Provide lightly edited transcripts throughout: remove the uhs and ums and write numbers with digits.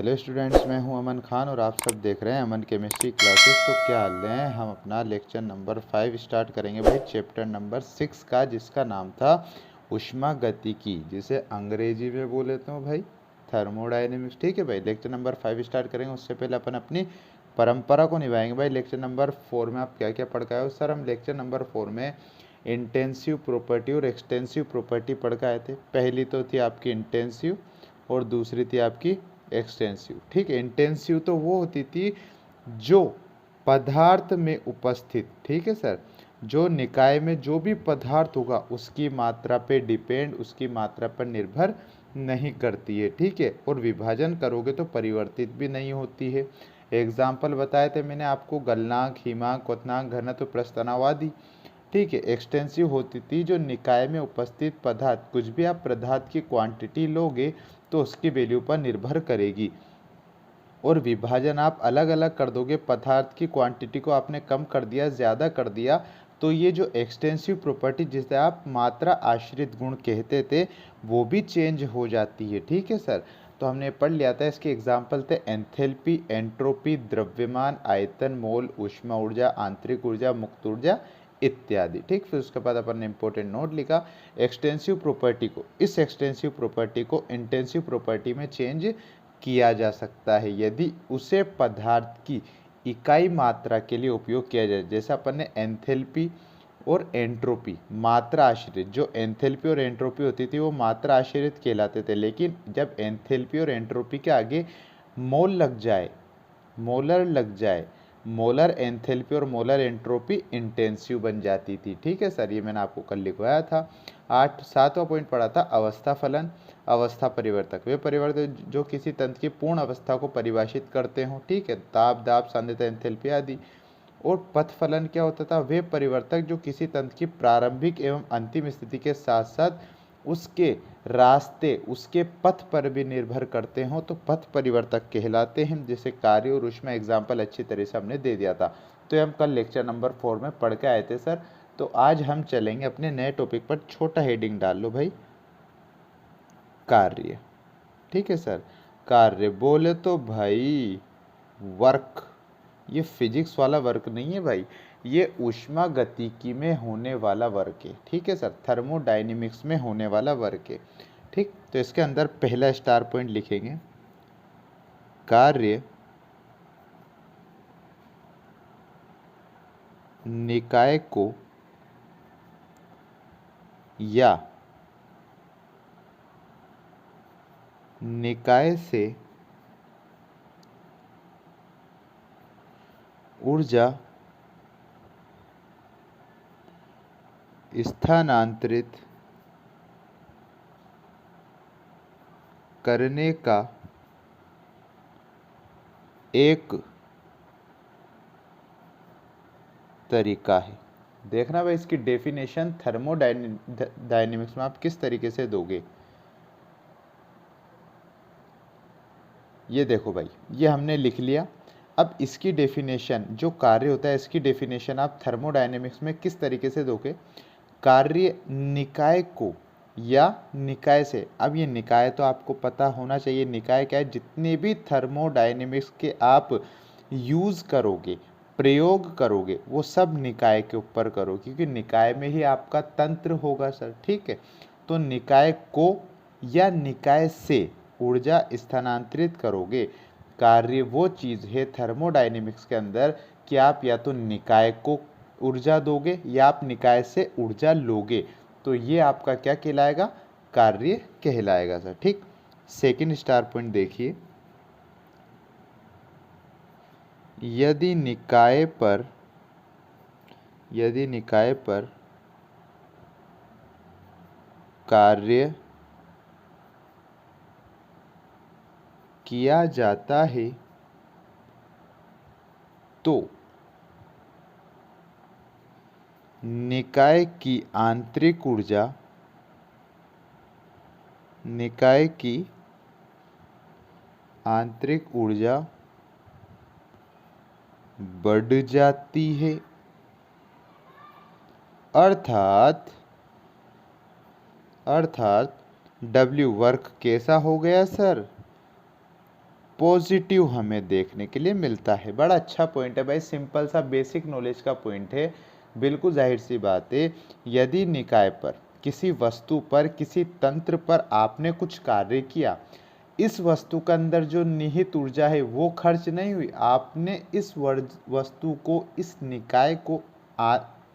Hello students, मैं हूं अमन खान और आप सब देख रहे हैं अमन केमिस्ट्री क्लासेस। तो क्या हाल है, हम अपना लेक्चर नंबर 5 स्टार्ट करेंगे भाई, चैप्टर नंबर 6 का, जिसका नाम था ऊष्मागतिकी, जिसे अंग्रेजी में बोल लेते हो भाई थर्मोडायनेमिक्स। ठीक है भाई, लेक्चर नंबर 5 स्टार्ट करेंगे। उससे पहले अपन अपनी परंपरा को निभाएंगे भाई। लेक्चर नंबर 4 में आप क्या क्या पढ़ के आए हो सर? हम लेक्चर नंबर 4 में इंटेंसिव प्रॉपर्टी और एक्सटेंसिव प्रॉपर्टी पढ़ के आए थे। पहली तो थी आपकी इंटेंसिव और दूसरी थी आपकी एक्सटेंसिव। ठीक है, इंटेंसिव तो वो होती थी जो पदार्थ में उपस्थित, ठीक है सर, जो निकाय में जो भी पदार्थ होगा उसकी मात्रा पे डिपेंड, उसकी मात्रा पर निर्भर नहीं करती है। ठीक है, और विभाजन करोगे तो परिवर्तित भी नहीं होती है। एग्जाम्पल बताए थे मैंने आपको, गलनांक, हिमांक, क्वथनांक, घनत्व, प्रस्थानांक आदि। ठीक है, एक्सटेंसिव होती थी जो निकाय में उपस्थित पदार्थ, कुछ भी आप पदार्थ की क्वांटिटी लोगे तो उसकी वैल्यू पर निर्भर करेगी। और विभाजन आप अलग अलग कर दोगे, पदार्थ की क्वांटिटी को आपने कम कर दिया, ज़्यादा कर दिया, तो ये जो एक्सटेंसिव प्रॉपर्टी जिसे आप मात्रा आश्रित गुण कहते थे वो भी चेंज हो जाती है। ठीक है सर, तो हमने पढ़ लिया था। इसके एग्जाम्पल थे एंथैल्पी, एंट्रोपी, द्रव्यमान, आयतन, मोल, ऊष्मा ऊर्जा, आंतरिक ऊर्जा, मुक्त ऊर्जा इत्यादि। ठीक, फिर उसके बाद अपन ने इंपॉर्टेंट नोट लिखा, एक्सटेंसिव प्रॉपर्टी को, इस एक्सटेंसिव प्रॉपर्टी को इंटेंसिव प्रॉपर्टी में चेंज किया जा सकता है यदि उसे पदार्थ की इकाई मात्रा के लिए उपयोग किया जाए। जैसे अपन ने एंथैल्पी और एंट्रोपी मात्रा आश्रित, जो एंथैल्पी और एंट्रोपी होती थी वो मात्रा आश्रित कहलाते थे, लेकिन जब एंथैल्पी और एंट्रोपी के आगे मोल लग जाए, मोलर लग जाए, मोलर एंथैल्पी और मोलर एंट्रोपी इंटेंसिव बन जाती थी। ठीक है सर, ये मैंने आपको कल लिखवाया था। 7वां पॉइंट पढ़ा था अवस्था फलन, अवस्था परिवर्तक, वे परिवर्तक जो किसी तंत्र की पूर्ण अवस्था को परिभाषित करते हो। ठीक है, ताप, दाब, सांद्रता, एंथैल्पी आदि। और पथ फलन क्या होता था? वे परिवर्तक जो किसी तंत्र की प्रारंभिक एवं अंतिम स्थिति के साथ साथ उसके रास्ते, उसके पथ पर भी निर्भर करते हो, तो पथ परिवर्तक कहलाते हैं। जैसे कार्य और ऊष्मा एग्जाम्पल अच्छी तरह से हमने दे दिया था। तो हम कल लेक्चर नंबर 4 में पढ़ के आए थे सर। तो आज हम चलेंगे अपने नए टॉपिक पर। छोटा हेडिंग डाल लो भाई, कार्य। ठीक है सर, कार्य बोले तो भाई वर्क, ये फिजिक्स वाला वर्क नहीं है भाई, ये ऊष्मागतिकी में होने वाला वर्क है। ठीक है सर, थर्मोडायनेमिक्स में होने वाला वर्क है। ठीक, तो इसके अंदर पहला स्टार पॉइंट लिखेंगे, कार्य निकाय को या निकाय से ऊर्जा स्थानांतरित करने का एक तरीका है। देखना भाई, इसकी डेफिनेशन थर्मोडायनेमिक्स में आप किस तरीके से दोगे। ये देखो भाई, ये हमने लिख लिया। अब इसकी डेफिनेशन, जो कार्य होता है इसकी डेफिनेशन आप थर्मोडायनेमिक्स में किस तरीके से दोगे? कार्य निकाय को या निकाय से, अब ये निकाय तो आपको पता होना चाहिए, निकाय क्या है? जितने भी थर्मोडायनेमिक्स के आप यूज़ करोगे, प्रयोग करोगे, वो सब निकाय के ऊपर करो, क्योंकि निकाय में ही आपका तंत्र होगा सर। ठीक है, तो निकाय को या निकाय से ऊर्जा स्थानांतरित करोगे। कार्य वो चीज़ है थर्मोडायनेमिक्स के अंदर कि आप या तो निकाय को ऊर्जा दोगे या आप निकाय से ऊर्जा लोगे, तो ये आपका क्या कहलाएगा? कार्य कहलाएगा सर। ठीक, सेकंड स्टार पॉइंट देखिए, यदि निकाय पर कार्य किया जाता है तो निकाय की आंतरिक ऊर्जा बढ़ जाती है। अर्थात W वर्क कैसा हो गया सर? पॉजिटिव हमें देखने के लिए मिलता है। बड़ा अच्छा पॉइंट है भाई, सिंपल सा बेसिक नॉलेज का पॉइंट है। बिल्कुल जाहिर सी बात है, यदि निकाय पर, किसी वस्तु पर, किसी तंत्र पर आपने कुछ कार्य किया, इस वस्तु के अंदर जो निहित ऊर्जा है वो खर्च नहीं हुई, आपने इस वस्तु को, इस निकाय को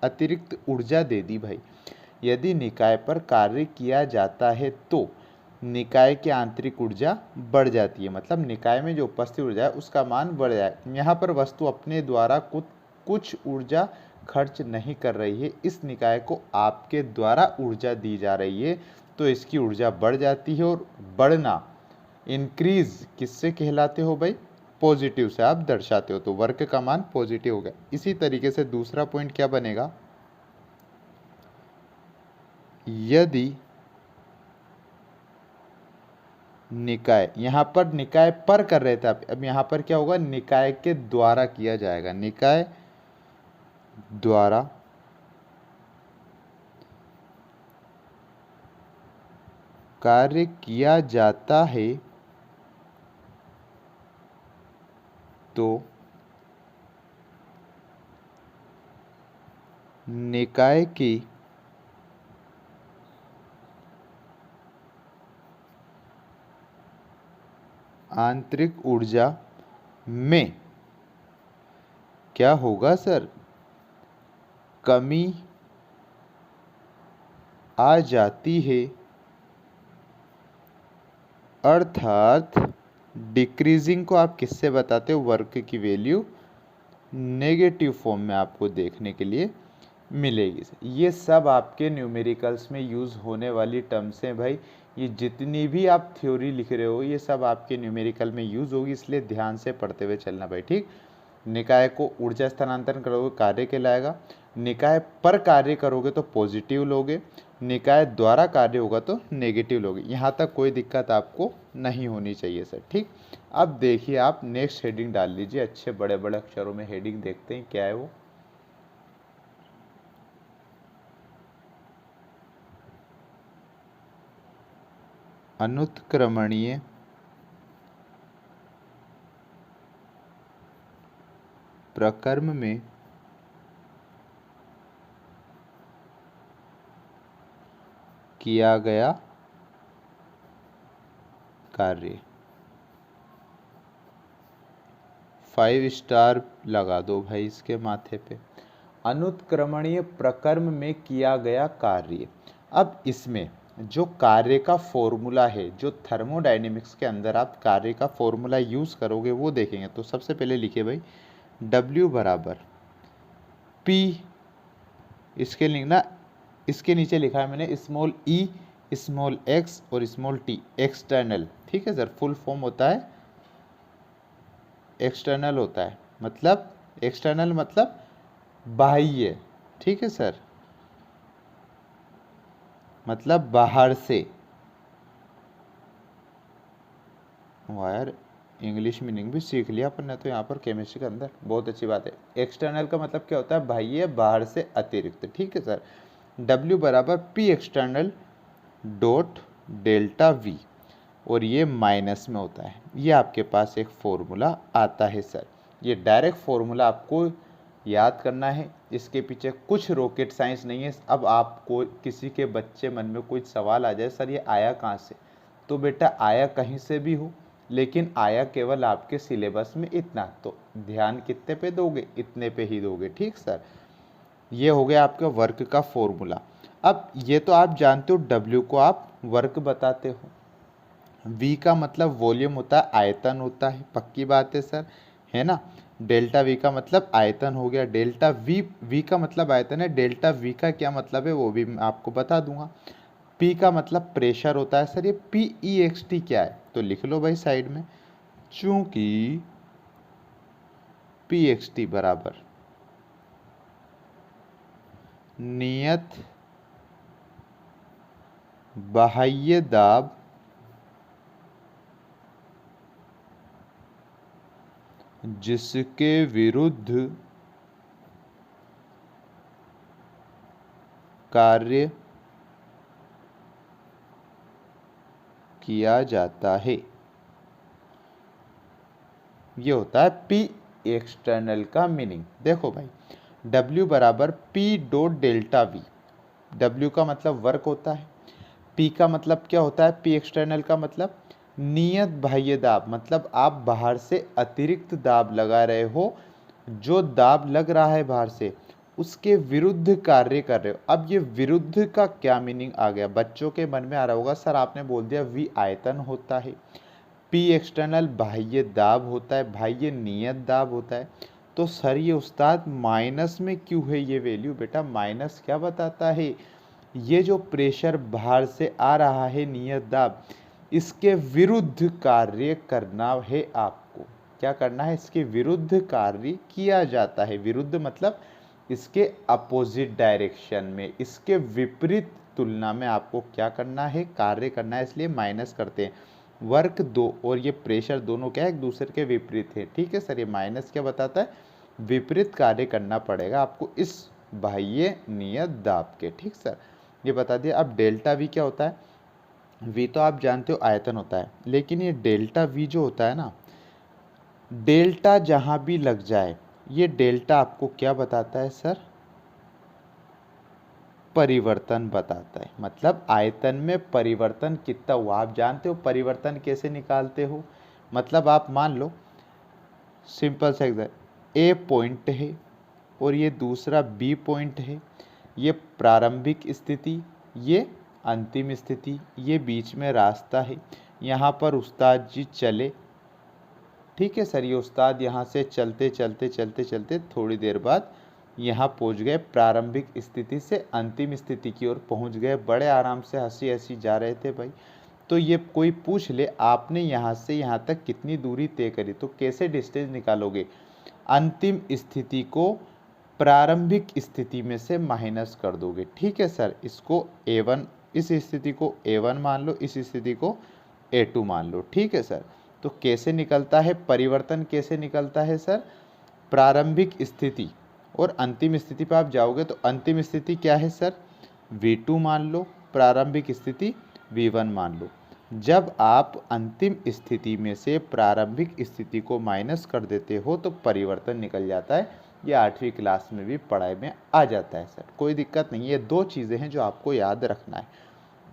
अतिरिक्त ऊर्जा दे दी भाई। यदि निकाय पर कार्य किया जाता है तो निकाय की आंतरिक ऊर्जा बढ़ जाती है, मतलब निकाय में जो उपस्थित ऊर्जा है उसका मान बढ़ जाए। यहाँ पर वस्तु अपने द्वारा कुछ ऊर्जा खर्च नहीं कर रही है, इस निकाय को आपके द्वारा ऊर्जा दी जा रही है, तो इसकी ऊर्जा बढ़ जाती है। और बढ़ना, इंक्रीज किससे कहलाते हो भाई? पॉजिटिव से आप दर्शाते हो, तो वर्क का मान पॉजिटिव हो गया। इसी तरीके से दूसरा पॉइंट क्या बनेगा, यदि निकाय, यहां पर निकाय पर कर रहे थे आप, अब यहां पर क्या होगा, निकाय के द्वारा किया जाएगा, निकाय द्वारा कार्य किया जाता है तो निकाय की आंतरिक ऊर्जा में क्या होगा सर, कमी आ जाती है, अर्थात डिक्रीजिंग को आप किससे बताते हो, वर्क की वैल्यू नेगेटिव फॉर्म में आपको देखने के लिए मिलेगी। ये सब आपके न्यूमेरिकल्स में यूज़ होने वाली टर्म्स हैं भाई। ये जितनी भी आप थ्योरी लिख रहे हो ये सब आपके न्यूमेरिकल में यूज़ होगी, इसलिए ध्यान से पढ़ते हुए चलना भाई, ठीक। निकाय को ऊर्जा स्थानांतरण करोगे कार्य कहलाएगा, निकाय पर कार्य करोगे तो पॉजिटिव लोगे, निकाय द्वारा कार्य होगा तो नेगेटिव लोगे। यहाँ तक कोई दिक्कत आपको नहीं होनी चाहिए सर, ठीक। अब देखिए आप नेक्स्ट हेडिंग डाल लीजिए, अच्छे बड़े बड़े अक्षरों में हेडिंग देखते हैं क्या है वो। अनुत्क्रमणीय प्रकर्म में किया गया कार्य, 5 स्टार लगा दो भाई इसके माथे पे। अनुत्क्रमणीय प्रकर्म में किया गया कार्य। अब इसमें जो कार्य का फॉर्मूला है, जो थर्मोडायनेमिक्स के अंदर आप कार्य का फॉर्मूला यूज करोगे वो देखेंगे। तो सबसे पहले लिखिए भाई, W बराबर P, इसके लिखना, इसके नीचे लिखा है मैंने स्मॉल e, स्मॉल x और स्मॉल t, एक्सटर्नल, ठीक है सर। फुल फॉर्म होता है एक्सटर्नल होता है, मतलब एक्सटर्नल मतलब बाह्य, ठीक है सर, मतलब बाहर से। वायर इंग्लिश मीनिंग भी सीख लिया अपन ने तो यहाँ पर केमिस्ट्री के अंदर, बहुत अच्छी बात है। एक्सटर्नल का मतलब क्या होता है, बाह्य, बाहर से, अतिरिक्त, ठीक है सर। W बराबर P external dot delta V, और ये माइनस में होता है। ये आपके पास एक फॉर्मूला आता है सर, ये डायरेक्ट फॉर्मूला आपको याद करना है, इसके पीछे कुछ रॉकेट साइंस नहीं है। अब आपको किसी के बच्चे मन में कोई सवाल आ जाए, सर ये आया कहाँ से, तो बेटा आया कहीं से भी हो, लेकिन आया केवल आपके सिलेबस में इतना, तो ध्यान कितने पे दोगे, इतने पे ही दोगे, ठीक सर। ये हो गया आपका वर्क का फॉर्मूला। अब ये तो आप जानते हो, W को आप वर्क बताते हो, V का मतलब वॉल्यूम होता है, आयतन होता है, पक्की बात है सर, है ना। डेल्टा V का मतलब आयतन हो गया, डेल्टा V का मतलब आयतन है, डेल्टा V का क्या मतलब है वो भी मैं आपको बता दूंगा। P का मतलब प्रेशर होता है सर, ये PEXT क्या है तो लिख लो भाई साइड में, चूंकि PXT बराबर नियत बाह्य दाब जिसके विरुद्ध कार्य किया जाता है, ये होता है पी एक्सटर्नल का मीनिंग। देखो भाई, W बराबर P dot delta we. W का मतलब वर्क होता है, P का मतलब क्या होता है, P एक्सटर्नल का मतलब नियत बाह्य दाब, मतलब आप बाहर से अतिरिक्त दाब लगा रहे हो, जो दाब लग रहा है बाहर से उसके विरुद्ध कार्य कर रहे हो। अब ये विरुद्ध का क्या मीनिंग आ गया, बच्चों के मन में आ रहा होगा सर आपने बोल दिया V आयतन होता है, P एक्सटर्नल बाह्य दाब होता है, बाह्य नियत दाब होता है, तो सर ये उस्ताद माइनस में क्यों है ये वैल्यू। बेटा माइनस क्या बताता है, ये जो प्रेशर बाहर से आ रहा है नियत दाब, इसके विरुद्ध कार्य करना है आपको। क्या करना है, इसके विरुद्ध कार्य किया जाता है। विरुद्ध मतलब इसके अपोजिट डायरेक्शन में, इसके विपरीत तुलना में आपको क्या करना है, कार्य करना है, इसलिए माइनस करते हैं। वर्क दो और ये प्रेशर दोनों क्या है, एक दूसरे के विपरीत है। ठीक है सर, ये माइनस क्या बताता है, विपरीत कार्य करना पड़ेगा आपको इस बाह्य नियत दाब के। ठीक सर, ये बता दिया। अब डेल्टा वी क्या होता है, वी तो आप जानते हो आयतन होता है, लेकिन ये डेल्टा वी जो होता है ना, डेल्टा जहां भी लग जाए, ये डेल्टा आपको क्या बताता है सर, परिवर्तन बताता है। मतलब आयतन में परिवर्तन कितना हुआ। आप जानते हो परिवर्तन कैसे निकालते हो, मतलब आप मान लो सिंपल सा एग्जाम्पल, ए पॉइंट है और ये दूसरा बी पॉइंट है, ये प्रारंभिक स्थिति, ये अंतिम स्थिति, ये बीच में रास्ता है। यहाँ पर उस्ताद जी चले, ठीक है सर, ये उस्ताद यहाँ से चलते चलते चलते चलते थोड़ी देर बाद यहाँ पहुँच गए, प्रारंभिक स्थिति से अंतिम स्थिति की ओर पहुँच गए, बड़े आराम से हंसी हंसी जा रहे थे भाई। तो ये कोई पूछ ले आपने यहाँ से यहाँ तक कितनी दूरी तय करी, तो कैसे डिस्टेंस निकालोगे, अंतिम स्थिति को प्रारंभिक स्थिति में से माइनस कर दोगे। ठीक है सर, इसको A1, इस स्थिति को A1 मान लो, इस स्थिति को A2 मान लो। ठीक है सर, तो कैसे निकलता है परिवर्तन, कैसे निकलता है सर, प्रारंभिक स्थिति और अंतिम स्थिति पर आप जाओगे तो अंतिम स्थिति क्या है सर, V2 मान लो, प्रारंभिक स्थिति V1 मान लो। जब आप अंतिम स्थिति में से प्रारंभिक स्थिति को माइनस कर देते हो तो परिवर्तन निकल जाता है। ये 8वीं क्लास में भी पढ़ाई में आ जाता है सर, कोई दिक्कत नहीं। ये दो चीज़ें हैं जो आपको याद रखना है।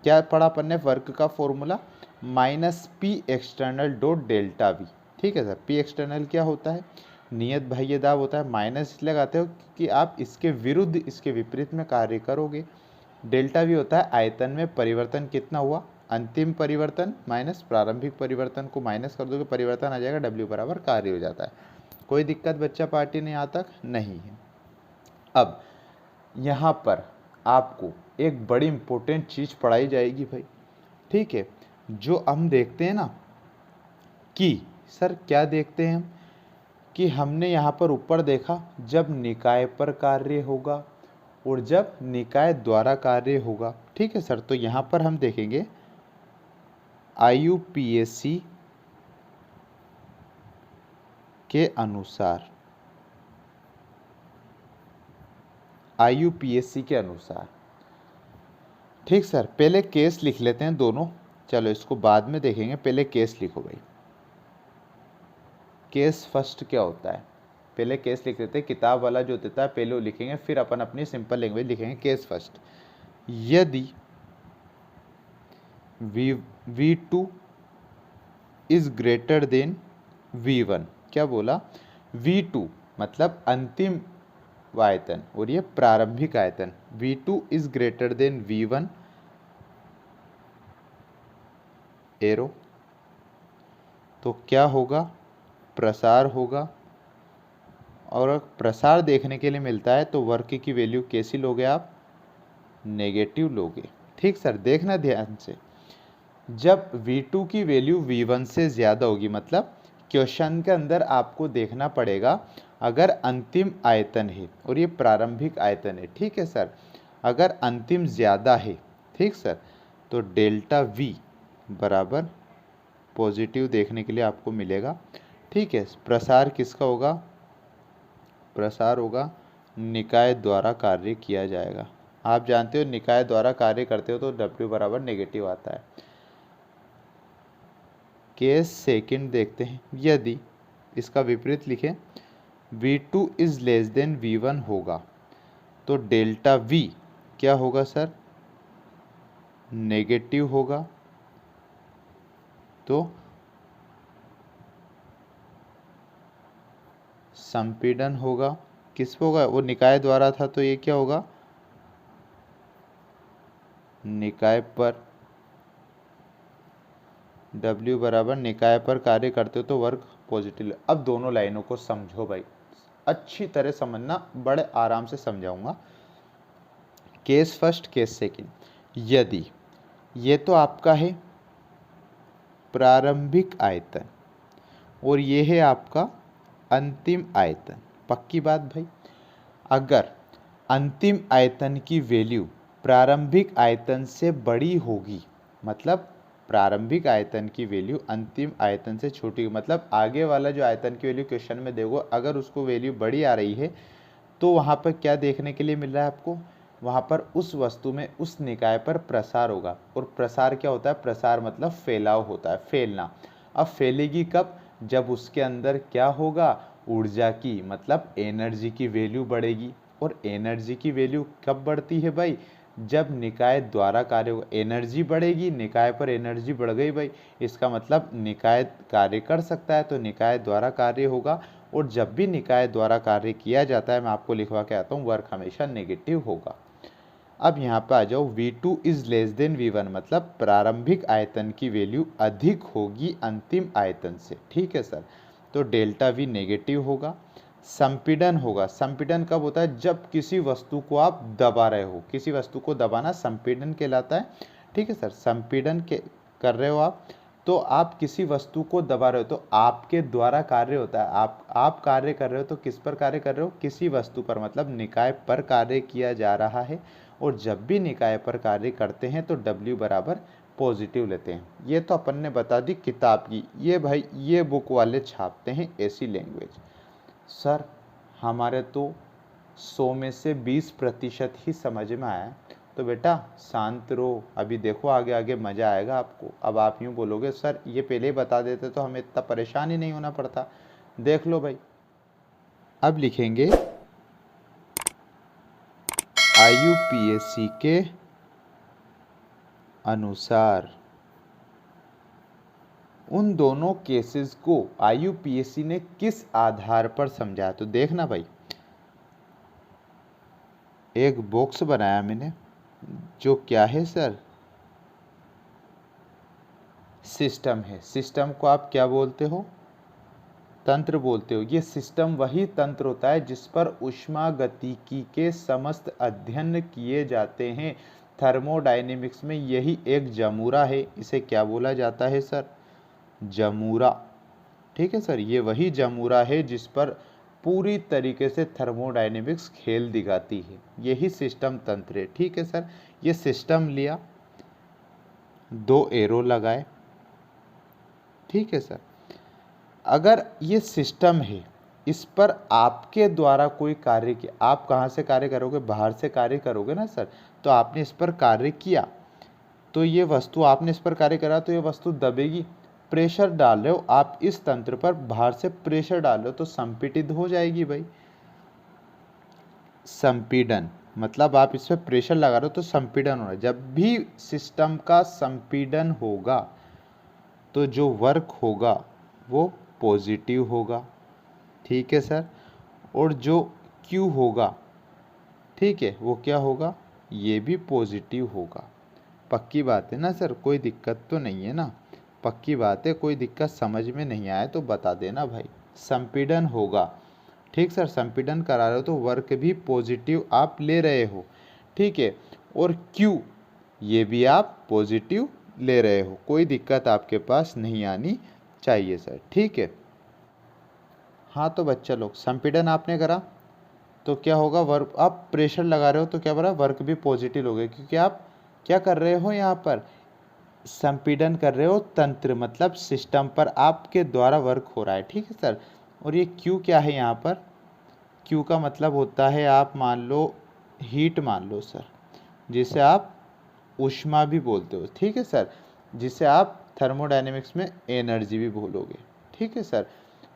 क्या पढ़ा अपन ने, वर्क का formula minus P external dot delta we. ठीक है सर, पी एक्सटर्नल क्या होता है, नियत बाह्य दाब होता है, माइनस इसलिए लगाते हो कि आप इसके विरुद्ध, इसके विपरीत में कार्य करोगे। डेल्टा वी होता है आयतन में परिवर्तन कितना हुआ, अंतिम परिवर्तन माइनस प्रारंभिक परिवर्तन को माइनस कर दोगे, परिवर्तन आ जाएगा, डब्ल्यू बराबर कार्य हो जाता है। कोई दिक्कत बच्चा पार्टी ने यहाँ तक नहीं है। अब यहाँ पर आपको एक बड़ी इंपॉर्टेंट चीज़ पढ़ाई जाएगी भाई, ठीक है, जो हम देखते हैं ना कि सर क्या देखते हैं हम, कि हमने यहाँ पर ऊपर देखा जब निकाय पर कार्य होगा और जब निकाय द्वारा कार्य होगा। ठीक है सर, तो यहाँ पर हम देखेंगे IUPAC के अनुसार, IUPAC के अनुसार। ठीक सर, पहले केस लिख लेते हैं दोनों, चलो इसको बाद में देखेंगे, पहले केस लिखो भाई। केस फर्स्ट क्या होता है, पहले केस लिख लेते हैं, किताब वाला जो देता है पहले वो लिखेंगे, फिर अपन अपनी सिंपल लैंग्वेज लिखेंगे। केस फर्स्ट, यदि V2 is greater than V1, क्या बोला, V2 मतलब अंतिम आयतन और ये प्रारंभिक आयतन, V2 is greater than V1 arrow, तो क्या होगा, प्रसार होगा। और प्रसार देखने के लिए मिलता है तो वर्क की वैल्यू कैसी लोगे आप, नेगेटिव लोगे। ठीक सर, देखना ध्यान से, जब V2 की वैल्यू V1 से ज़्यादा होगी, मतलब क्वेश्चन के अंदर आपको देखना पड़ेगा, अगर अंतिम आयतन है और ये प्रारंभिक आयतन है, ठीक है सर, अगर अंतिम ज़्यादा है, ठीक सर, तो डेल्टा V बराबर पॉजिटिव देखने के लिए आपको मिलेगा। ठीक है, प्रसार किसका होगा, प्रसार होगा निकाय द्वारा कार्य किया जाएगा। आप जानते हो निकाय द्वारा कार्य करते हो तो W बराबर नेगेटिव आता है। केस सेकंड देखते हैं, यदि इसका विपरीत लिखें, V2 is less than V1 होगा तो डेल्टा V क्या होगा सर, नेगेटिव होगा। तो संपीड़न होगा, किस पे होगा, वो निकाय द्वारा था तो ये क्या होगा, निकाय पर। W बराबर निकाय पर कार्य करते हो तो वर्क पॉजिटिव। अब दोनों लाइनों को समझो भाई, अच्छी तरह समझना, बड़े आराम से समझाऊंगा। केस फर्स्ट केस सेकंड, यदि ये तो आपका है प्रारंभिक आयतन और ये है आपका अंतिम आयतन, पक्की बात भाई। अगर अंतिम आयतन की वैल्यू प्रारंभिक आयतन से बड़ी होगी, मतलब प्रारंभिक आयतन की वैल्यू अंतिम आयतन से छोटी, मतलब आगे वाला जो आयतन की वैल्यू क्वेश्चन में देखो, अगर उसको वैल्यू बड़ी आ रही है तो वहाँ पर क्या देखने के लिए मिल रहा है आपको, वहाँ पर उस वस्तु में उस निकाय पर प्रसार होगा। और प्रसार क्या होता है, प्रसार मतलब फैलाव होता है, फैलना। अब फैलेगी कब, जब उसके अंदर क्या होगा, ऊर्जा की मतलब एनर्जी की वैल्यू बढ़ेगी। और एनर्जी की वैल्यू कब बढ़ती है भाई, जब निकाय द्वारा कार्य होगा, एनर्जी बढ़ेगी, निकाय पर एनर्जी बढ़ गई भाई, इसका मतलब निकाय कार्य कर सकता है तो निकाय द्वारा कार्य होगा। और जब भी निकाय द्वारा कार्य किया जाता है, मैं आपको लिखवा के आता हूँ, वर्क हमेशा नेगेटिव होगा। अब यहाँ पे आ जाओ, V2 is less than V1 मतलब प्रारंभिक आयतन की वैल्यू अधिक होगी अंतिम आयतन से, ठीक है सर। तो डेल्टा V नेगेटिव होगा। संपीड़न होगा, संपीड़न कब होता है, जब किसी वस्तु को आप दबा रहे हो, किसी वस्तु को दबाना संपीड़न कहलाता है, ठीक है सर। संपीड़न के कर रहे हो आप, तो आप किसी वस्तु को दबा रहे हो तो आपके द्वारा कार्य होता है, आप कार्य कर रहे हो तो किस पर कार्य कर रहे हो, किसी वस्तु पर, मतलब निकाय पर कार्य किया जा रहा है। और जब भी निकाय पर कार्य करते हैं तो W बराबर पॉजिटिव लेते हैं। ये तो अपन ने बता दी किताब की, ये भाई ये बुक वाले छापते हैं ऐसी लैंग्वेज। सर हमारे तो 100 में से 20% ही समझ में आया, तो बेटा शांत रहो, अभी देखो आगे आगे मज़ा आएगा आपको। अब आप यूँ बोलोगे सर ये पहले ही बता देते तो हमें इतना परेशान ही नहीं होना पड़ता। देख लो भाई, अब लिखेंगे IUPAC के अनुसार उन दोनों केसेस को IUPAC ने किस आधार पर समझा। तो देखना भाई, एक बॉक्स बनाया मैंने, जो क्या है सर, सिस्टम है। सिस्टम को आप क्या बोलते हो, तंत्र बोलते हो। ये सिस्टम वही तंत्र होता है जिस पर ऊष्मागतिकी के समस्त अध्ययन किए जाते हैं। थर्मोडायनेमिक्स में यही एक जमूरा है, इसे क्या बोला जाता है सर, जमूरा, ठीक है सर। ये वही जमूरा है जिस पर पूरी तरीके से थर्मोडायनेमिक्स खेल दिखाती है, यही सिस्टम तंत्र है, ठीक है सर। ये सिस्टम लिया, 2 एरो लगाए, ठीक है सर। अगर ये सिस्टम है, इस पर आपके द्वारा कोई कार्य किया, आप कहाँ से कार्य करोगे, बाहर से कार्य करोगे ना सर, तो आपने इस पर कार्य किया तो ये वस्तु, आपने इस पर कार्य करा तो ये वस्तु दबेगी। प्रेशर डाल रहे हो आप इस तंत्र पर, बाहर से प्रेशर डाल रहे हो तो संपीड़ित हो जाएगी भाई। संपीड़न मतलब आप इस पर प्रेशर लगा रहे हो तो संपीड़न हो रहा है। जब भी सिस्टम का संपीड़न होगा तो जो वर्क होगा वो पॉजिटिव होगा, ठीक है सर। और जो Q होगा, ठीक है, वो क्या होगा, ये भी पॉजिटिव होगा। पक्की बात है ना सर, कोई दिक्कत तो नहीं है ना, पक्की बात है, कोई दिक्कत समझ में नहीं आए तो बता देना भाई। संपीड़न होगा, ठीक सर, संपीड़न करा रहे हो तो वर्क भी पॉजिटिव आप ले रहे हो, ठीक है। और Q ये भी आप पॉजिटिव ले रहे हो, कोई दिक्कत आपके पास नहीं आनी चाहिए सर, ठीक है। हाँ तो बच्चा लोग, संपीड़न आपने करा तो क्या होगा, वर्क, आप प्रेशर लगा रहे हो तो क्या बना, वर्क भी पॉजिटिव हो गया, क्योंकि आप क्या कर रहे हो, यहाँ पर संपीड़न कर रहे हो तंत्र मतलब सिस्टम पर आपके द्वारा वर्क हो रहा है, ठीक है सर। और ये Q क्या है यहाँ पर, Q का मतलब होता है, आप मान लो हीट मान लो सर, जिसे आप ऊष्मा भी बोलते हो, ठीक है सर, जिसे आप थर्मोडायनेमिक्स में एनर्जी भी बोलोगे, ठीक है सर।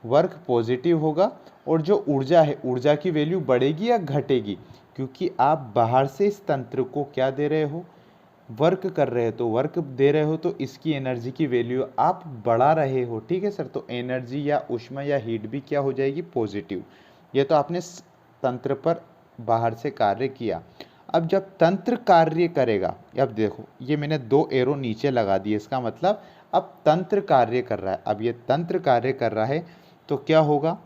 वर्क पॉजिटिव होगा और जो ऊर्जा है, ऊर्जा की वैल्यू बढ़ेगी या घटेगी, क्योंकि आप बाहर से इस तंत्र को क्या दे रहे हो, वर्क कर रहे हो, तो वर्क दे रहे हो तो इसकी एनर्जी की वैल्यू आप बढ़ा रहे हो। ठीक है सर, तो एनर्जी या ऊष्मा या हीट भी क्या हो जाएगी, पॉजिटिव। ये तो आपने तंत्र पर बाहर से कार्य किया। अब जब तंत्र कार्य करेगा, अब देखो ये मैंने 2 एरो नीचे लगा दिए, इसका मतलब अब तंत्र कार्य कर रहा है। अब ये तंत्र कार्य कर रहा है तो क्या होगा,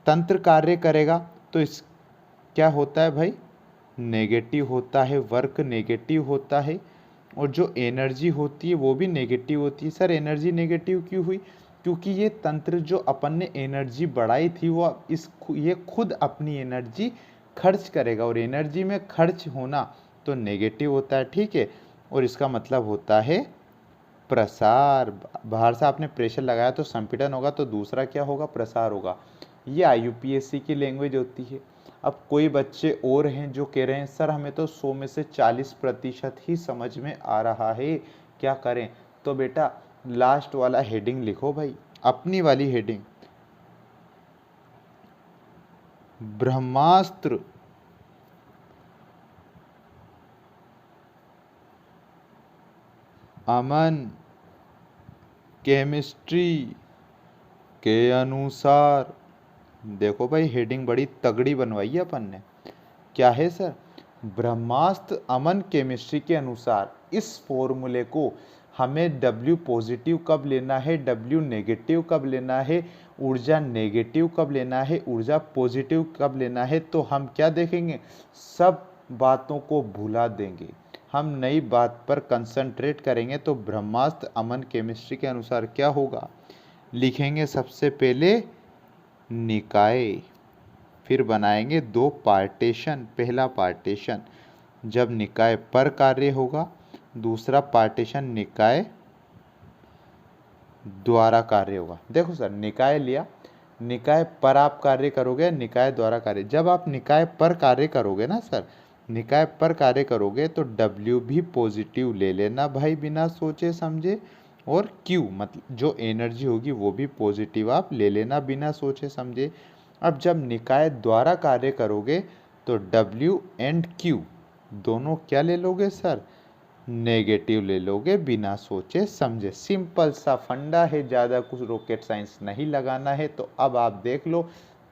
तंत्र कार्य करेगा तो इस क्या होता है भाई, नेगेटिव होता है, वर्क नेगेटिव होता है, और जो एनर्जी होती है वो भी नेगेटिव होती है। सर एनर्जी नेगेटिव क्यों हुई, क्योंकि ये तंत्र जो अपन ने एनर्जी बढ़ाई थी वो ये खुद अपनी एनर्जी खर्च करेगा, और एनर्जी में खर्च होना तो नेगेटिव होता है। ठीक है, और इसका मतलब होता है प्रसार। बाहर से आपने प्रेशर लगाया तो संपीड़न होगा, तो दूसरा क्या होगा, प्रसार होगा। ये IUPAC की लैंग्वेज होती है। अब कोई बच्चे और हैं जो कह रहे हैं सर हमें तो 100 में से 40% ही समझ में आ रहा है, क्या करें। तो बेटा लास्ट वाला हेडिंग लिखो भाई, अपनी वाली हेडिंग, ब्रह्मास्त्र अमन केमिस्ट्री के अनुसार। देखो भाई हेडिंग बड़ी तगड़ी बनवाई है अपन ने। क्या है सर, ब्रह्मास्त्र अमन केमिस्ट्री के अनुसार इस फॉर्मूले को हमें W पॉजिटिव कब लेना है, W नेगेटिव कब लेना है, ऊर्जा नेगेटिव कब लेना है, ऊर्जा पॉजिटिव कब लेना है, तो हम क्या देखेंगे, सब बातों को भुला देंगे, हम नई बात पर कंसंट्रेट करेंगे। तो ब्रह्मास्त्र अमन केमिस्ट्री के अनुसार क्या होगा, लिखेंगे सबसे पहले निकाय, फिर बनाएंगे 2 पार्टीशन। पहला पार्टीशन जब निकाय पर कार्य होगा, दूसरा पार्टीशन निकाय द्वारा कार्य होगा। देखो सर निकाय लिया, निकाय पर आप कार्य करोगे, निकाय द्वारा कार्य। जब आप निकाय पर कार्य करोगे ना सर, निकाय पर कार्य करोगे तो W भी पॉजिटिव ले लेना भाई बिना सोचे समझे, और Q मतलब जो एनर्जी होगी वो भी पॉजिटिव आप ले लेना बिना सोचे समझे। अब जब निकाय द्वारा कार्य करोगे तो W एंड Q दोनों क्या ले लोगे सर, नेगेटिव ले लोगे बिना सोचे समझे। सिंपल सा फंडा है, ज़्यादा कुछ रॉकेट साइंस नहीं लगाना है। तो अब आप देख लो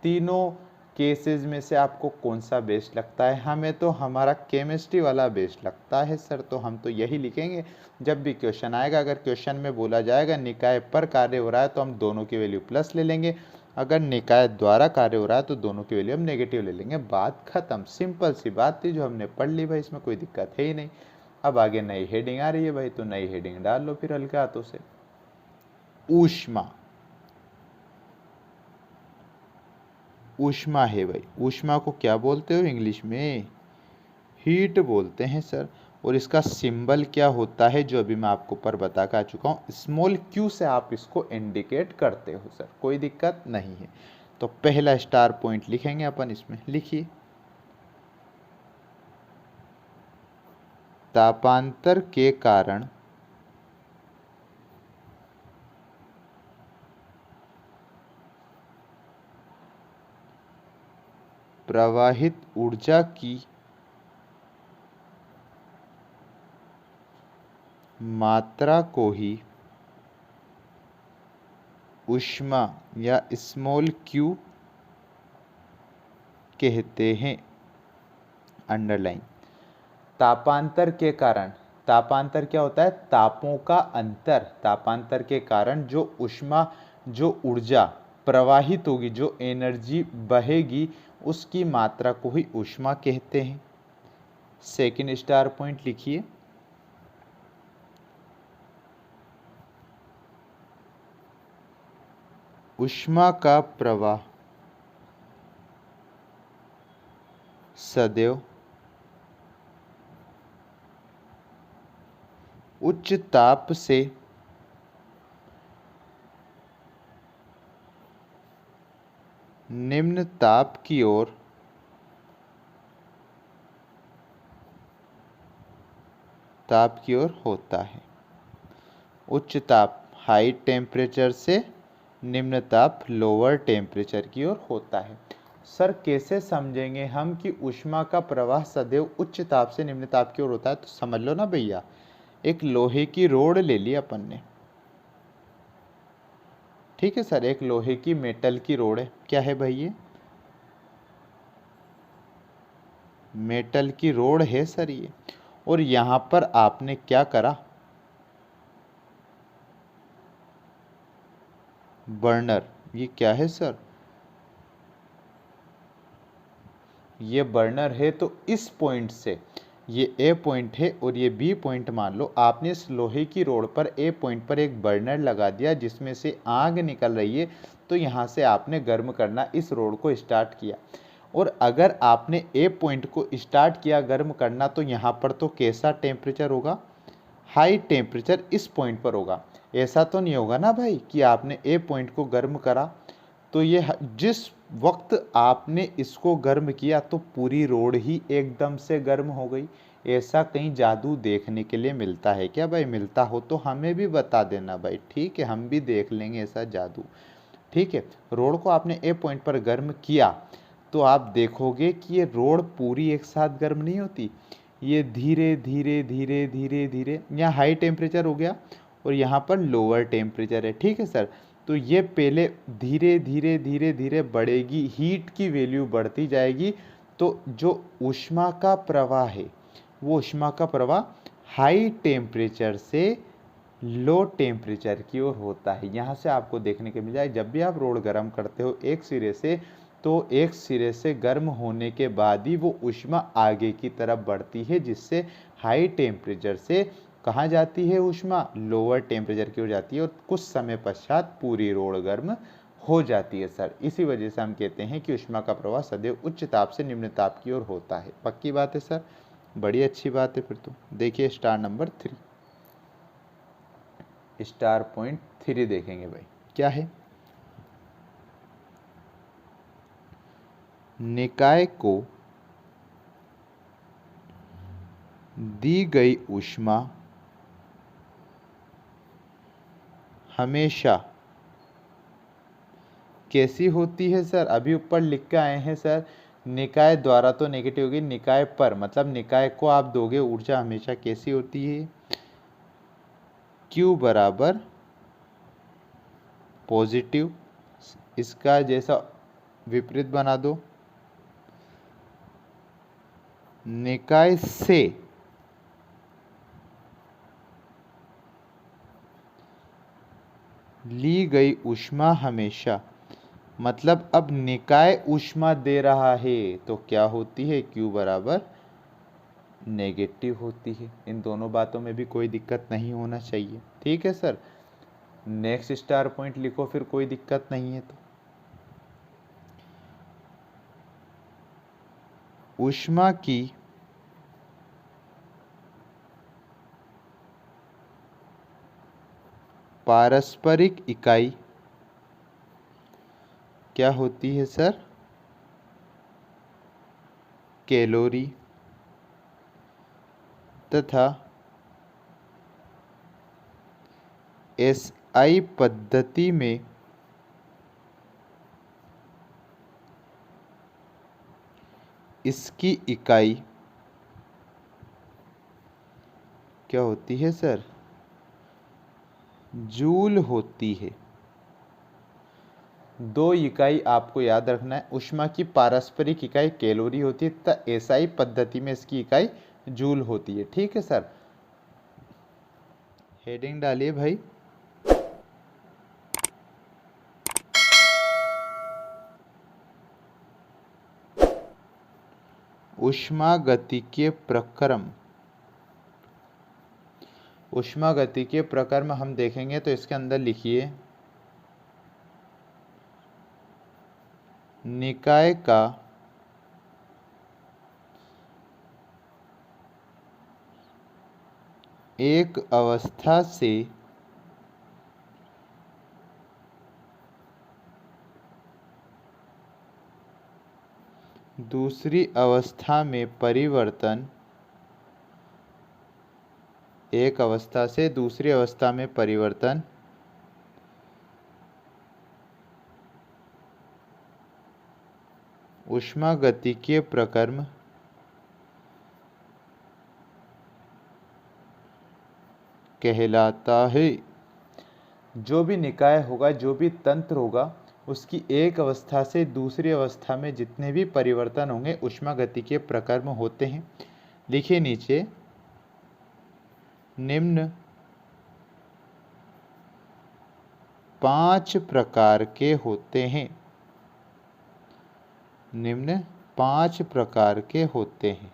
तीनों केसेस में से आपको कौन सा बेस्ट लगता है। हमें तो हमारा केमिस्ट्री वाला बेस्ट लगता है सर, तो हम तो यही लिखेंगे। जब भी क्वेश्चन आएगा, अगर क्वेश्चन में बोला जाएगा निकाय पर कार्य हो रहा है तो हम दोनों की वैल्यू प्लस ले लेंगे, अगर निकाय द्वारा कार्य हो रहा है तो दोनों की वैल्यू हम नेगेटिव ले लेंगे। बात खत्म, सिंपल सी बात थी जो हमने पढ़ ली भाई, इसमें कोई दिक्कत है ही नहीं। अब आगे नई हेडिंग आ रही है भाई, तो नई हेडिंग डाल लो फिर हल्के हाथों से। ऊष्मा, ऊष्मा है भाई, ऊष्मा को क्या बोलते हो इंग्लिश में, हीट बोलते हैं सर। और इसका सिंबल क्या होता है जो अभी मैं आपको पर बता कर चुका हूँ, स्मॉल q से आप इसको इंडिकेट करते हो सर, कोई दिक्कत नहीं है। तो पहला स्टार पॉइंट लिखेंगे अपन, इसमें लिखिए तापांतर के कारण प्रवाहित ऊर्जा की मात्रा को ही ऊष्मा या स्मॉल q कहते हैं। अंडरलाइन, तापांतर के कारण, तापांतर क्या होता है, तापों का अंतर। तापांतर के कारण जो ऊष्मा, जो ऊर्जा प्रवाहित होगी, जो एनर्जी बहेगी, उसकी मात्रा को ही ऊष्मा कहते हैं। सेकंड स्टार पॉइंट लिखिए, ऊष्मा का प्रवाह सदैव उच्च ताप से निम्न ताप की ओर होता है। उच्च ताप हाई टेम्परेचर से निम्न ताप लोअर टेम्परेचर की ओर होता है। सर कैसे समझेंगे हम कि ऊष्मा का प्रवाह सदैव उच्च ताप से निम्न ताप की ओर होता है? तो समझ लो ना भैया, एक लोहे की रोड ले ली अपन ने, ठीक है सर, एक लोहे की मेटल की रोड है। क्या है भाई ये? मेटल की रोड है सर ये। और यहां पर आपने क्या करा? बर्नर। ये क्या है सर? ये बर्नर है। तो इस पॉइंट से ये ए पॉइंट है और ये बी पॉइंट मान लो, आपने इस लोहे की रोड पर ए पॉइंट पर एक बर्नर लगा दिया जिसमें से आग निकल रही है। तो यहाँ से आपने गर्म करना इस रोड को स्टार्ट किया। और अगर आपने ए पॉइंट को स्टार्ट किया गर्म करना, तो यहाँ पर तो कैसा टेम्परेचर होगा? हाई टेम्परेचर इस पॉइंट पर होगा। ऐसा तो नहीं होगा ना भाई कि आपने ए पॉइंट को गर्म करा तो ये जिस वक्त आपने इसको गर्म किया तो पूरी रोड ही एकदम से गर्म हो गई। ऐसा कहीं जादू देखने के लिए मिलता है क्या भाई? मिलता हो तो हमें भी बता देना भाई, ठीक है, हम भी देख लेंगे ऐसा जादू। ठीक है, रोड को आपने ए पॉइंट पर गर्म किया तो आप देखोगे कि ये रोड पूरी एक साथ गर्म नहीं होती, ये धीरे धीरे धीरे धीरे धीरे, यहाँ हाई टेम्परेचर हो गया और यहाँ पर लोअर टेम्परेचर है, ठीक है सर। तो ये पहले धीरे धीरे धीरे धीरे बढ़ेगी, हीट की वैल्यू बढ़ती जाएगी। तो जो ऊष्मा का प्रवाह है वो ऊष्मा का प्रवाह हाई टेम्परेचर से लो टेम्परेचर की ओर होता है। यहाँ से आपको देखने को मिल जाए, जब भी आप रोड गर्म करते हो एक सिरे से, तो एक सिरे से गर्म होने के बाद ही वो ऊष्मा आगे की तरफ बढ़ती है, जिससे हाई टेम्परेचर से कहाँ जाती है ऊष्मा? लोअर टेम्परेचर की ओर जाती है और कुछ समय पश्चात पूरी रोड गर्म हो जाती है सर। इसी वजह से हम कहते हैं कि ऊष्मा का प्रवाह सदैव उच्च ताप से निम्न ताप की ओर होता है। पक्की बात है सर? बड़ी अच्छी बात है फिर तो। देखिए स्टार नंबर 3, स्टार पॉइंट 3 देखेंगे भाई, क्या है? निकाय को दी गई ऊष्मा हमेशा कैसी होती है सर? अभी ऊपर लिख के आए हैं सर, निकाय द्वारा तो नेगेटिव होगी, निकाय पर मतलब निकाय को आप दोगे ऊर्जा हमेशा कैसी होती है? Q बराबर पॉजिटिव, इसका जैसा विपरीत बना दो, निकाय से ली गई ऊष्मा हमेशा, मतलब अब निकाय ऊष्मा दे रहा है तो क्या होती है? Q बराबर नेगेटिव होती है। इन दोनों बातों में भी कोई दिक्कत नहीं होना चाहिए, ठीक है सर। नेक्स्ट स्टार पॉइंट लिखो फिर, कोई दिक्कत नहीं है तो। ऊष्मा की पारस्परिक इकाई क्या होती है सर? कैलोरी, तथा एसआई पद्धति में इसकी इकाई क्या होती है सर? जूल होती है। दो इकाई आपको याद रखना है, ऊष्मा की पारस्परिक इकाई कैलोरी होती है तथा एसआई पद्धति में इसकी इकाई जूल होती है, ठीक है सर। हेडिंग डालिए भाई। ऊष्मागतिकीय प्रक्रम, ऊष्मागतिकीय प्रक्रम हम देखेंगे तो इसके अंदर लिखिए, निकाय का एक अवस्था से दूसरी अवस्था में परिवर्तन, एक अवस्था से दूसरी अवस्था में परिवर्तन ऊष्मागतिकीय प्रक्रम कहलाता है। जो भी निकाय होगा, जो भी तंत्र होगा, उसकी एक अवस्था से दूसरी अवस्था में जितने भी परिवर्तन होंगे ऊष्मागतिकीय प्रक्रम होते हैं। लिखिए नीचे, निम्न 5 प्रकार के होते हैं। निम्न 5 प्रकार के होते हैं।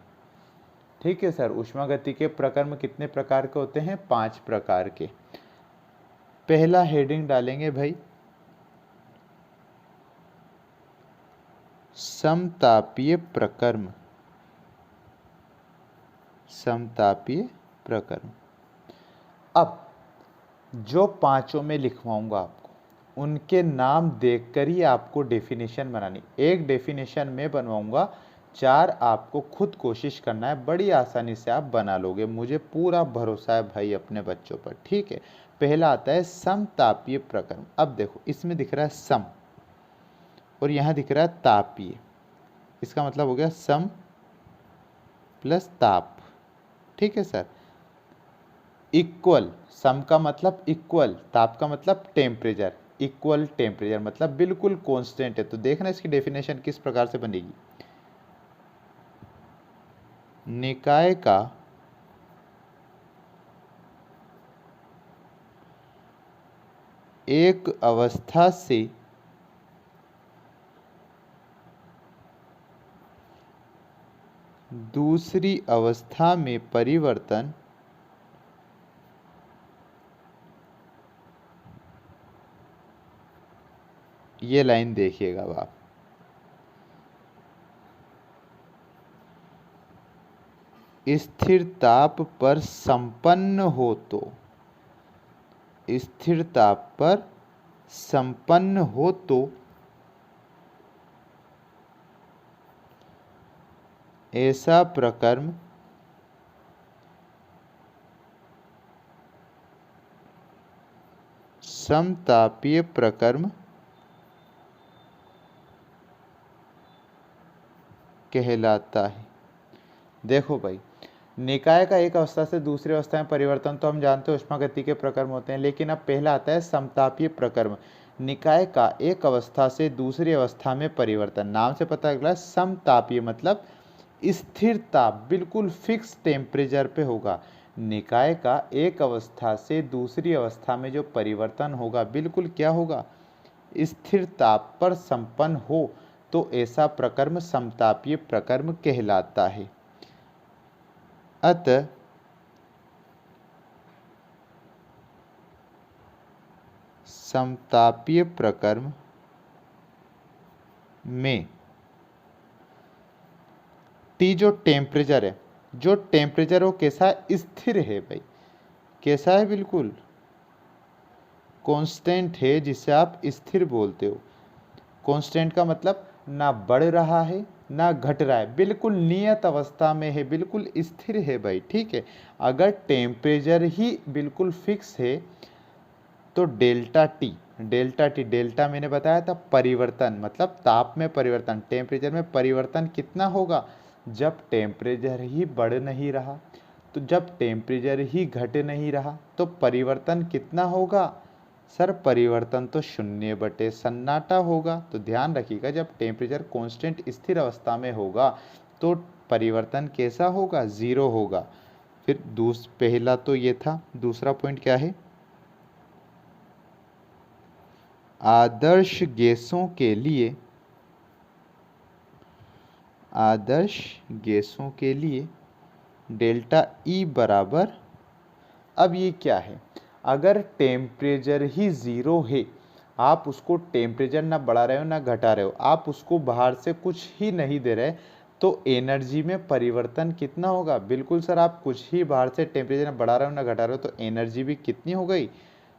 ठीक है सर, ऊष्मागतिकीय प्रक्रम कितने प्रकार के होते हैं? 5 प्रकार के। पहला हेडिंग डालेंगे भाई, समतापीय प्रक्रम। समतापीय प्रक्रम। अब जो पांचों में लिखवाऊंगा आपको, उनके नाम देखकर ही आपको डेफिनेशन बनानी। एक डेफिनेशन में बनवाऊंगा, 4 आपको खुद कोशिश करना है, बड़ी आसानी से आप बना लोगे, मुझे पूरा भरोसा है भाई अपने बच्चों पर। ठीक है, पहला आता है समतापीय प्रक्रम। अब देखो, इसमें दिख रहा है सम और यहाँ दिख रहा है तापीय। इसका मतलब हो गया सम प्लस ताप। ठीक है सर, इक्वल, सम का मतलब इक्वल, ताप का मतलब टेम्परेचर। इक्वल टेम्परेचर मतलब बिल्कुल कांस्टेंट है। तो देखना इसकी डेफिनेशन किस प्रकार से बनेगी। निकाय का एक अवस्था से दूसरी अवस्था में परिवर्तन ये लाइन देखिएगा अब आप, स्थिर ताप पर संपन्न हो तो, स्थिर ताप पर संपन्न हो तो ऐसा प्रक्रम समतापीय प्रक्रम कहलाता है। देखो भाई, निकाय का एक अवस्था से दूसरी अवस्था में परिवर्तन तो हम जानते हैं ऊष्मागतिकीय प्रक्रम होते हैं, लेकिन अब पहला आता है समतापीय प्रक्रम। निकाय का एक अवस्था से दूसरी अवस्था में परिवर्तन, नाम से पता चला समतापीय मतलब स्थिर ताप, बिल्कुल फिक्स टेम्परेचर पे होगा। निकाय का एक अवस्था से दूसरी अवस्था में जो परिवर्तन होगा बिल्कुल क्या होगा? स्थिर ताप पर संपन्न हो तो ऐसा प्रक्रम समतापीय प्रक्रम कहलाता है। अतः समतापीय प्रक्रम में टी जो टेम्परेचर है, जो टेम्परेचर वो कैसा है? स्थिर है भाई। कैसा है? बिल्कुल कांस्टेंट है, जिसे आप स्थिर बोलते हो। कांस्टेंट का मतलब ना बढ़ रहा है ना घट रहा है, बिल्कुल नियत अवस्था में है, बिल्कुल स्थिर है भाई। ठीक है, अगर टेम्परेचर ही बिल्कुल फिक्स है तो delta T, delta T, delta मैंने बताया था परिवर्तन, मतलब ताप में परिवर्तन, टेम्परेचर में परिवर्तन कितना होगा? जब टेम्परेचर ही बढ़ नहीं रहा, तो जब टेम्परेचर ही घट नहीं रहा तो परिवर्तन कितना होगा? सर परिवर्तन तो 0/सन्नाटा होगा। तो ध्यान रखिएगा, जब टेम्परेचर कांस्टेंट स्थिर अवस्था में होगा तो परिवर्तन कैसा होगा? 0 होगा। फिर पहला तो ये था, दूसरा पॉइंट क्या है? आदर्श गैसों के लिए, आदर्श गैसों के लिए डेल्टा ई बराबर, अब ये क्या है? अगर टेम्परेचर ही 0 है, आप उसको टेम्परेचर ना बढ़ा रहे हो ना घटा रहे हो, आप उसको बाहर से कुछ ही नहीं दे रहे, तो एनर्जी में परिवर्तन कितना होगा? बिल्कुल सर, आप कुछ ही बाहर से टेम्परेचर ना बढ़ा रहे हो ना घटा रहे हो तो एनर्जी भी कितनी हो गई?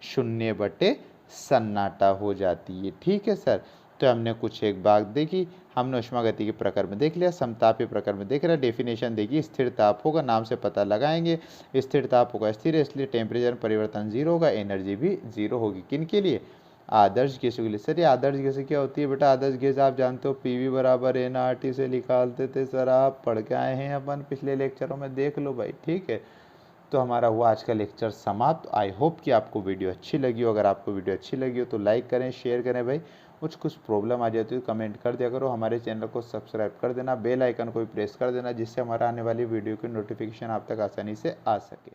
0/सन्नाटा हो जाती है। ठीक है सर, तो हमने कुछ एक बात देखी, हमने ऊष्मागतिकीय प्रक्रम में देख लिया, समतापीय प्रक्रम में देख रहा, डेफिनेशन देखी, स्थिर ताप होगा, नाम से पता लगाएंगे, स्थिर ताप होगा स्थिर है, इसलिए टेम्परेचर में परिवर्तन 0 होगा, एनर्जी भी 0 होगी। किन के लिए? आदर्श गैसों के लिए। सर ये आदर्श गैसें क्या होती है बेटा? आदर्श गैस आप जानते हो पीवी बराबर एनआरटी से निकालते थे सर, आप पढ़ के आए हैं अपन पिछले लेक्चरों में, देख लो भाई, ठीक है। तो हमारा हुआ आज का लेक्चर समाप्त। आई होप कि आपको वीडियो अच्छी लगी हो। अगर आपको वीडियो अच्छी लगी हो तो लाइक करें, शेयर करें भाई। कुछ प्रॉब्लम आ जाती है तो कमेंट कर दिया करो। हमारे चैनल को सब्सक्राइब कर देना, बेल आइकन को भी प्रेस कर देना, जिससे हमारा आने वाली वीडियो की नोटिफिकेशन आप तक आसानी से आ सके।